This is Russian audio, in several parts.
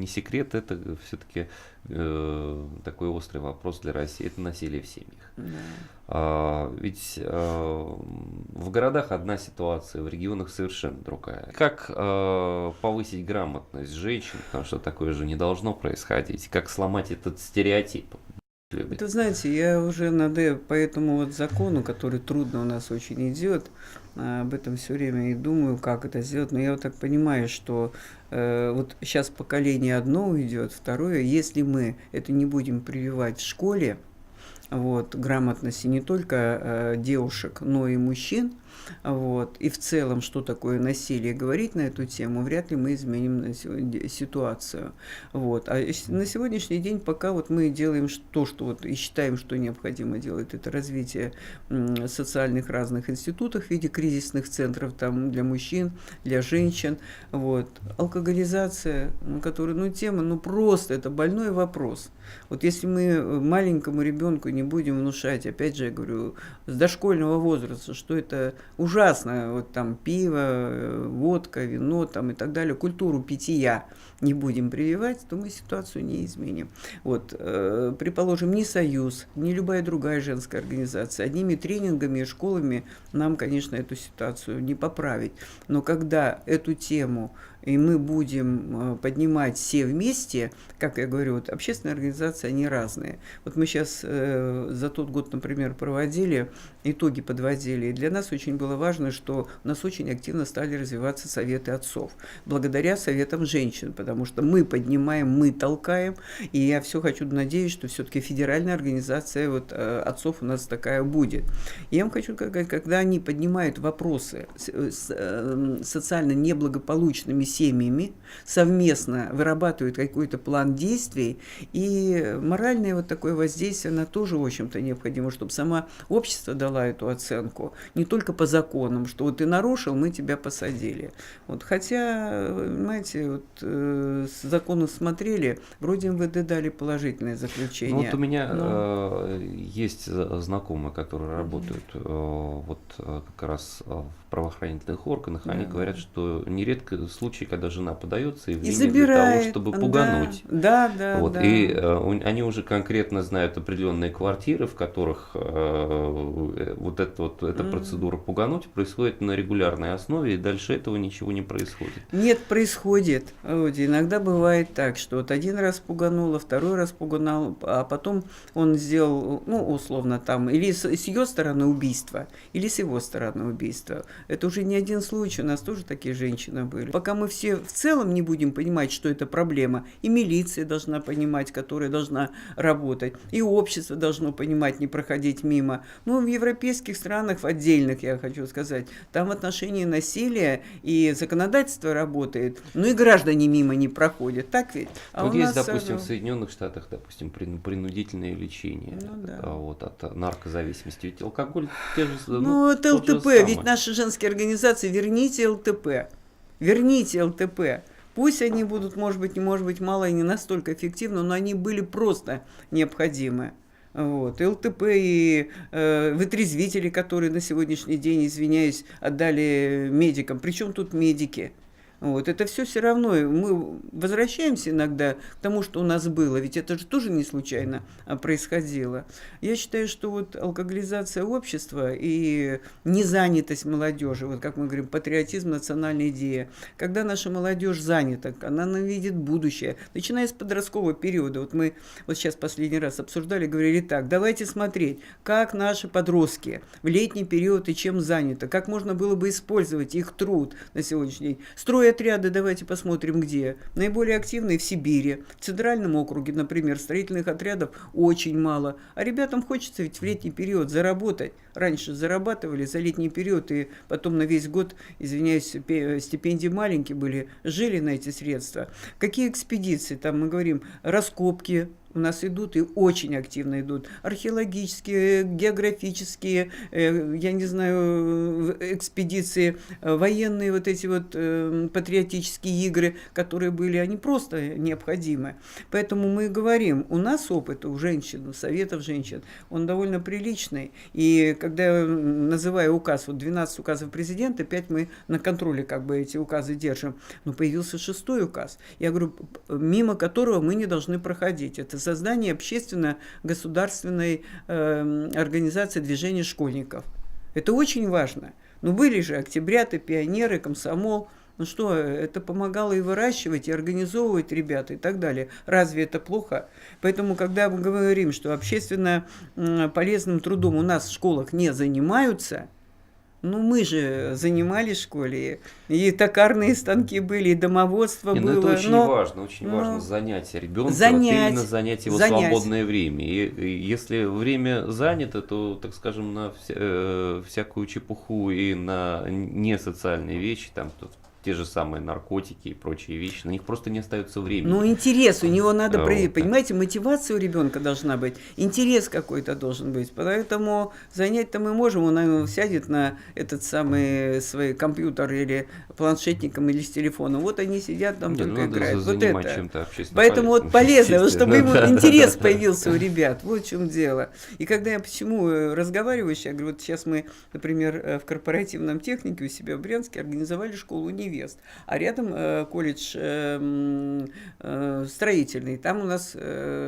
не секрет, это все-таки такой острый вопрос для России, это насилие в семьях. Ведь в городах одна ситуация, в регионах совершенно другая. Как повысить грамотность женщин, потому что такое же не должно происходить, как сломать этот стереотип? Это, знаете, я уже по этому вот закону, который трудно у нас очень идет, об этом все время и думаю, как это сделать. Но я вот так понимаю, что вот сейчас поколение одно уйдет, второе, если мы это не будем прививать в школе, вот, грамотности не только девушек, но и мужчин, вот, и в целом, что такое насилие, говорить на эту тему, вряд ли мы изменим ситуацию. Вот. А на сегодняшний день пока вот мы делаем то, что вот и считаем, что необходимо делать, это развитие социальных разных институтов в виде кризисных центров там, для мужчин, для женщин. Вот. Алкоголизация, которая, тема, просто это больной вопрос. Вот если мы маленькому ребенку не будем внушать, опять же, я говорю, с дошкольного возраста, что это ужасно, вот там пиво, водка, вино там и так далее, культуру питья не будем прививать, то мы ситуацию не изменим. Вот, предположим, ни Союз, ни любая другая женская организация, одними тренингами и школами нам, конечно, эту ситуацию не поправить. Но когда эту тему и мы будем поднимать все вместе, как я говорю, вот общественные организации, они разные. Вот мы сейчас за тот год, например, проводили, итоги подводили, и для нас очень было важно, что у нас очень активно стали развиваться советы отцов, благодаря советам женщин, потому что мы поднимаем, мы толкаем, и я все хочу, надеюсь, что все-таки федеральная организация вот, отцов у нас такая будет. И я вам хочу сказать, когда они поднимают вопросы с социально неблагополучными семьями, совместно вырабатывают какой-то план действий, и моральное вот такое воздействие, оно тоже, в общем-то, необходимо, чтобы сама общество дала эту оценку, не только по законам, что вот ты нарушил, мы тебя посадили. Вот, хотя, понимаете, вот, законы смотрели, вроде МВД дали положительное заключение. Ну, вот у меня есть знакомые, которые работают вот как раз в правоохранительных органах, они говорят, что нередко случаи, когда жена подается и забирает, для того, чтобы пугануть. Да. Вот, и они уже конкретно знают определенные квартиры, в которых вот эта процедура пугануть происходит на регулярной основе, и дальше этого ничего не происходит. Нет, происходит. Вот, иногда бывает так, что вот один раз пуганула, второй раз пуганул, а потом он сделал, условно, там, или с ее стороны убийство, или с его стороны убийство. Это уже не один случай, у нас тоже такие женщины были. Пока мы все в целом не будем понимать, что это проблема, и милиция должна понимать, которая должна работать, и общество должно понимать, не проходить мимо. Но в европейских странах, в отдельных, я хочу сказать, там в отношении насилия и законодательство работает, и граждане мимо не проходят. Так ведь? Вот есть, допустим, в Соединенных Штатах, допустим, принудительное лечение вот, от наркозависимости. Ведь алкоголь те же, это ЛТП, ведь наши женские организации, верните ЛТП. Верните ЛТП. Пусть они будут, может быть, мало и не настолько эффективны, но они были просто необходимы. Вот. И ЛТП, и вытрезвители, которые на сегодняшний день, извиняюсь, отдали медикам. Причем тут медики? Вот. Это все равно, мы возвращаемся иногда к тому, что у нас было, ведь это же тоже не случайно происходило. Я считаю, что вот алкоголизация общества и незанятость молодежи, вот как мы говорим, патриотизм, национальная идея, когда наша молодежь занята, она видит будущее, начиная с подросткового периода. Вот мы вот сейчас последний раз обсуждали, говорили так, давайте смотреть, как наши подростки в летний период и чем заняты, как можно было бы использовать их труд на сегодняшний день. Отряды, давайте посмотрим, где. Наиболее активные в Сибири, в Центральном округе, например, строительных отрядов очень мало. А ребятам хочется ведь в летний период заработать. Раньше зарабатывали за летний период, и потом на весь год, извиняюсь, стипендии маленькие были, жили на эти средства. Какие экспедиции, там мы говорим, раскопки, у нас идут и очень активно идут археологические, географические, я не знаю, экспедиции, военные вот эти вот патриотические игры, которые были, они просто необходимы. Поэтому мы говорим, у нас опыт у женщин, у советов женщин, он довольно приличный. И когда я называю указ, вот 12 указов президента, 5 мы на контроле как бы эти указы держим, но появился 6-й указ, я говорю, мимо которого мы не должны проходить. Это создание общественно-государственной организации движения школьников. Это очень важно. Но были же октябряты, пионеры, комсомол. Ну что, это помогало и выращивать, и организовывать ребят, и так далее. Разве это плохо? Поэтому, когда мы говорим, что общественно полезным трудом у нас в школах не занимаются, ну, мы же занимались в школе, и токарные станки были, и домоводство было. Это очень важно занятие ребенка, именно занять его свободное время. И если время занято, то, так скажем, на всякую чепуху и на несоциальные вещи, там, те же самые наркотики и прочие вещи, на них просто не остается времени. Ну, интерес у него надо проявить. Понимаете, мотивация у ребенка должна быть, интерес какой-то должен быть. Поэтому занять-то мы можем, он, наверное, сядет на этот самый свой компьютер или планшетником, или с телефоном. Вот они сидят там только играют. Вот это. Поэтому вот полезно, чтобы ему интерес появился у ребят. Вот в чем дело. И когда я почему разговариваю, я говорю, вот сейчас мы, например, в корпоративном технике у себя в Брянске организовали школу невест. А рядом колледж строительный, там у нас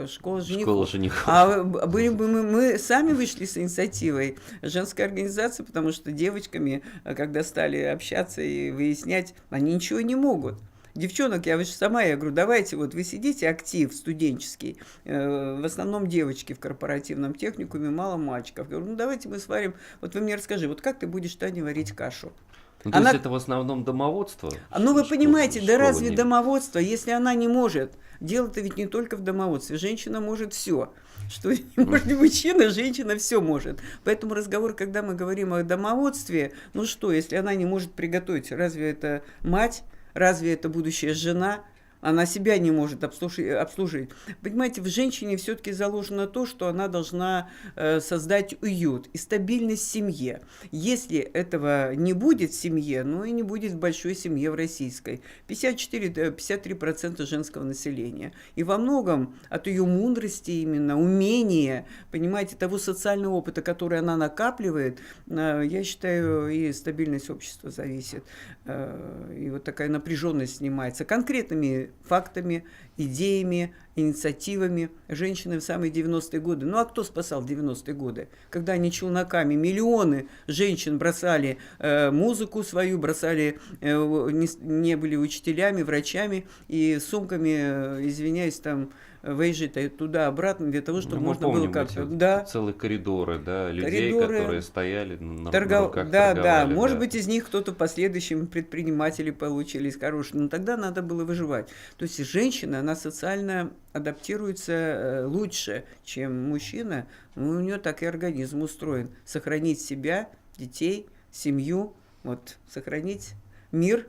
школа женихов. А были бы мы сами вышли с инициативой женской организации, потому что девочками, когда стали общаться и выяснять, они ничего не могут. Девчонок, я говорю, давайте, вот вы сидите, актив студенческий, в основном девочки в корпоративном техникуме, мало мальчиков. Я говорю, ну давайте мы сварим, вот вы мне расскажи, вот как ты будешь, Таня, варить кашу? Ну, то есть это в основном домоводство? Ну, вы понимаете, да разве домоводство, если она не может? Дело-то ведь не только в домоводстве. Женщина может все. Что не может мужчина, женщина все может. Поэтому разговор, когда мы говорим о домоводстве, ну что, если она не может приготовить, разве это мать, разве это будущая жена? Она себя не может обслужить. Понимаете, в женщине все-таки заложено то, что она должна создать уют и стабильность в семье. Если этого не будет в семье, ну и не будет в большой семье в российской. 54-53% женского населения. И во многом от ее мудрости именно, умения, понимаете, того социального опыта, который она накапливает, я считаю, и стабильность общества зависит. И вот такая напряженность снимается конкретными фактами, идеями, инициативами. Женщины в самые 90-е годы. Ну а кто спасал 90-е годы? Когда они челноками, миллионы женщин бросали музыку свою, бросали, не были учителями, врачами и сумками, извиняюсь, там, выезжать туда-обратно для того, чтобы можно было как-то... Да. Целые коридоры, да, людей, которые стояли на руках, да, может быть, из них кто-то в последующем предприниматели получились хорошие, но тогда надо было выживать. То есть женщина, она социально адаптируется лучше, чем мужчина, у нее так и организм устроен. Сохранить себя, детей, семью, вот, сохранить мир,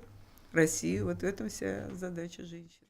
Россию, вот в этом вся задача женщины.